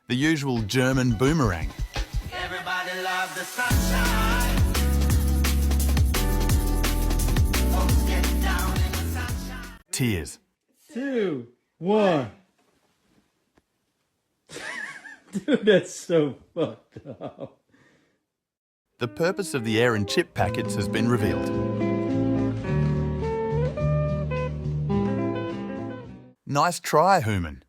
The usual German boomerang. Everybody love the sunshine. Folks get down in the sunshine. Tears. 2, 1. Dude, that's so fucked up. The purpose of the air and chip packets has been revealed. Nice try, Human.